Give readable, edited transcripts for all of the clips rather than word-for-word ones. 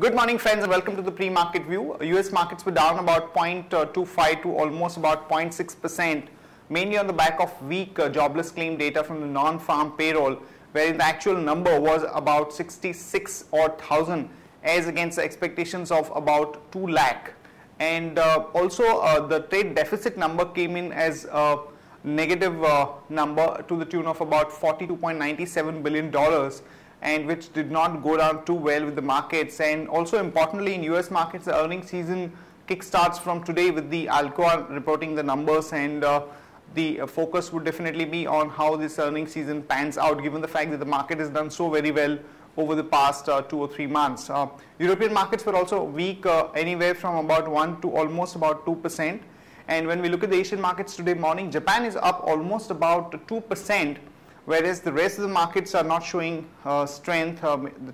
Good morning, friends, and welcome to the pre-market view. US markets were down about 0.25 to almost about 0.6%, mainly on the back of weak jobless claim data from the non-farm payroll, where the actual number was about 66,000 as against the expectations of about 2 lakh. And also the trade deficit number came in as a negative number to the tune of about $42.97 billion, and which did not go down too well with the markets. And also importantly, in US markets, the earnings season kickstarts from today with the Alcoa reporting the numbers, and the focus would definitely be on how this earnings season pans out, given the fact that the market has done so very well over the past 2 or 3 months. European markets were also weak, anywhere from about 1 to almost about 2%. And when we look at the Asian markets today morning, Japan is up almost about 2%, whereas the rest of the markets are not showing strength.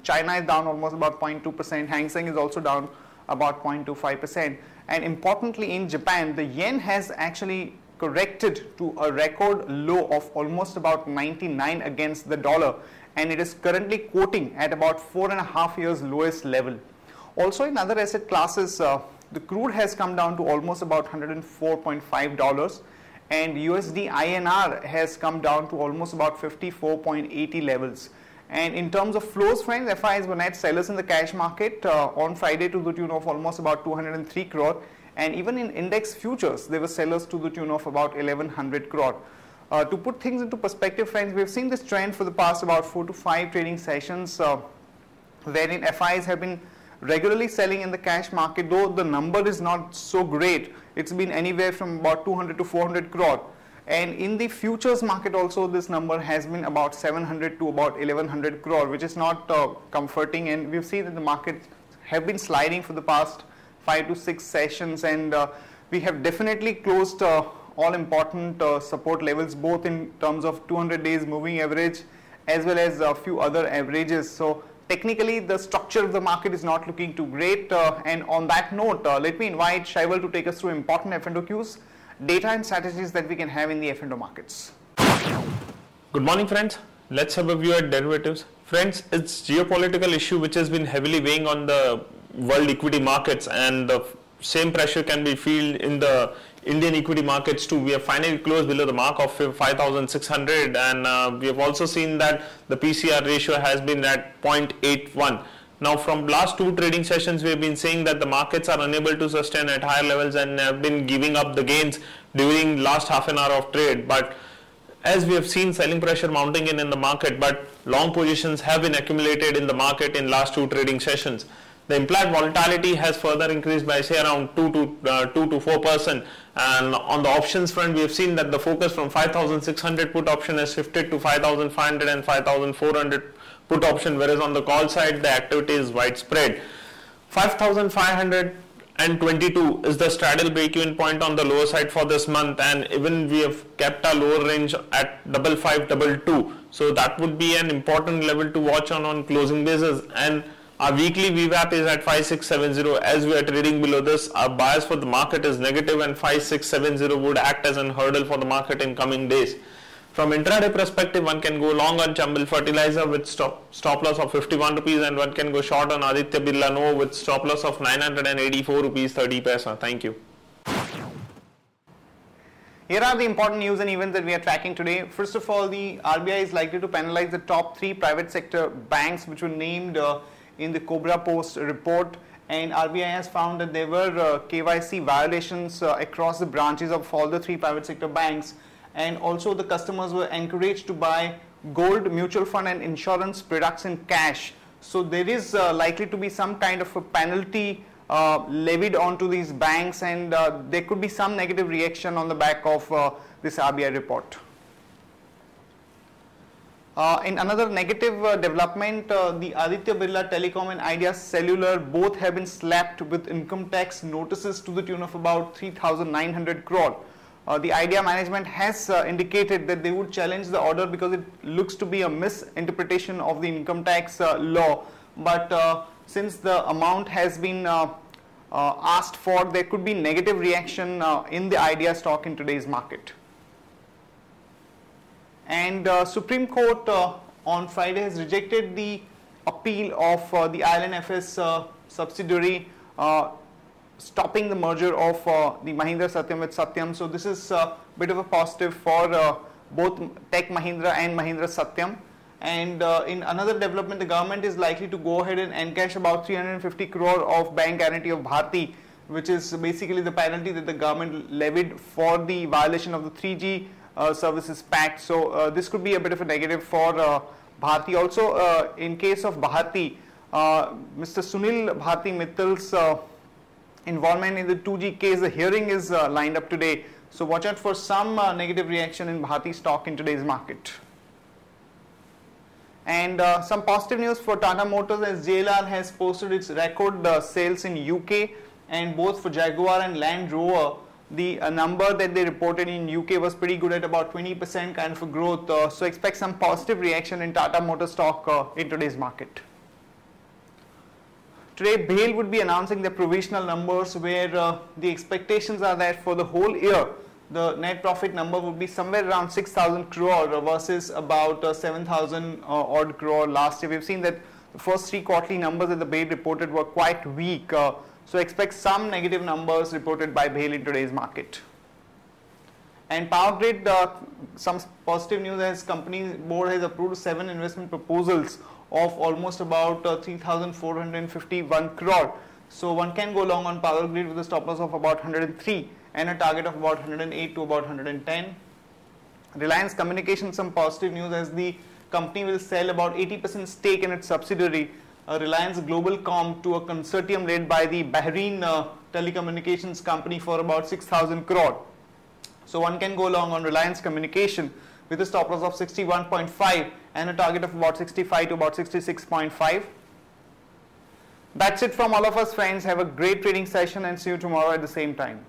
China is down almost about 0.2%. Hang Seng is also down about 0.25%. And importantly, in Japan, the yen has actually corrected to a record low of almost about 99 against the dollar, and it is currently quoting at about 4.5 years lowest level. Also in other asset classes, the crude has come down to almost about $104.5, and USD INR has come down to almost about 54.80 levels. And in terms of flows, friends, FIs were net sellers in the cash market on Friday to the tune of almost about 203 crore, and even in index futures they were sellers to the tune of about 1100 crore. To put things into perspective, friends, we've seen this trend for the past about 4 to 5 trading sessions, wherein FIs have been regularly selling in the cash market, though the number is not so great. It's been anywhere from about 200 to 400 crore. And in the futures market also, this number has been about 700 to about 1100 crore, which is not comforting. And we've seen that the markets have been sliding for the past 5 to 6 sessions, and we have definitely closed all important support levels, both in terms of 200 days moving average as well as a few other averages. So technically the structure of the market is not looking too great, and on that note, let me invite Shaival to take us through important F&O cues, data and strategies that we can have in the F&O markets. Good morning, friends. Let's have a view at derivatives. Friends, it's geopolitical issue which has been heavily weighing on the world equity markets, and the same pressure can be felt in the Indian equity markets too. We have finally closed below the mark of 5,600, and we have also seen that the PCR ratio has been at 0.81. Now, from last 2 trading sessions, we have been saying that the markets are unable to sustain at higher levels and have been giving up the gains during last half an hour of trade. But as we have seen selling pressure mounting in the market, but long positions have been accumulated in the market in last 2 trading sessions. The implied volatility has further increased by say around 2 to 4%, and on the options front, we have seen that the focus from 5,600 put option has shifted to 5,500 and 5,400 put option, whereas on the call side the activity is widespread. 5,522 is the straddle break-even point on the lower side for this month, and even we have kept our lower range at 5522, so that would be an important level to watch on closing basis. And our weekly VWAP is at 5670. As we are trading below this, our bias for the market is negative, and 5670 would act as a hurdle for the market in coming days. From intraday perspective, one can go long on Chambal Fertilizer with stop loss of 51 rupees, and one can go short on Aditya Birla Novo with stop loss of 984 rupees 30 paisa. Thank you. Here are the important news and events that we are tracking today. First of all, the RBI is likely to penalize the top 3 private sector banks which were named in the Cobra Post report, and RBI has found that there were KYC violations across the branches of all the 3 private sector banks, and also the customers were encouraged to buy gold, mutual fund and insurance products in cash. So there is likely to be some kind of a penalty levied onto these banks, and there could be some negative reaction on the back of this RBI report. In another negative development, the Aditya Birla Telecom and Idea Cellular both have been slapped with income tax notices to the tune of about 3,900 crore. The Idea management has indicated that they would challenge the order because it looks to be a misinterpretation of the income tax law, but since the amount has been asked for, there could be negative reaction in the Idea stock in today's market. And Supreme Court on Friday has rejected the appeal of the IL&FS subsidiary stopping the merger of the Mahindra Satyam with Satyam. So this is a bit of a positive for both Tech Mahindra and Mahindra Satyam. And in another development, the government is likely to go ahead and encash about 350 crore of bank guarantee of Bharti, which is basically the penalty that the government levied for the violation of the 3G Services Pact. So this could be a bit of a negative for Bharti. Also, in case of Bharti, Mr. Sunil Bharti Mittal's involvement in the 2G case, the hearing is lined up today. So watch out for some negative reaction in Bharti stock in today's market. And some positive news for Tata Motors, as JLR has posted its record sales in UK, and both for Jaguar and Land Rover, the number that they reported in UK was pretty good at about 20% kind of a growth. So expect some positive reaction in Tata Motors stock in today's market. Today, BHEL would be announcing their provisional numbers, where the expectations are that for the whole year, the net profit number would be somewhere around 6,000 crore versus about 7,000 odd crore last year. We've seen that the first three quarterly numbers that the BHEL reported were quite weak. So expect some negative numbers reported by BHEL in today's market. And Power Grid, some positive news, as company board has approved 7 investment proposals of almost about 3,451 crore. So one can go long on Power Grid with a stop loss of about 103 and a target of about 108 to about 110. Reliance Communications, some positive news, as the company will sell about 80% stake in its subsidiary Reliance Globalcom to a consortium led by the Bahrain telecommunications company for about 6,000 crore. So one can go long on Reliance Communication with a stop loss of 61.5 and a target of about 65 to about 66.5. That's it from all of us, friends. Have a great trading session and see you tomorrow at the same time.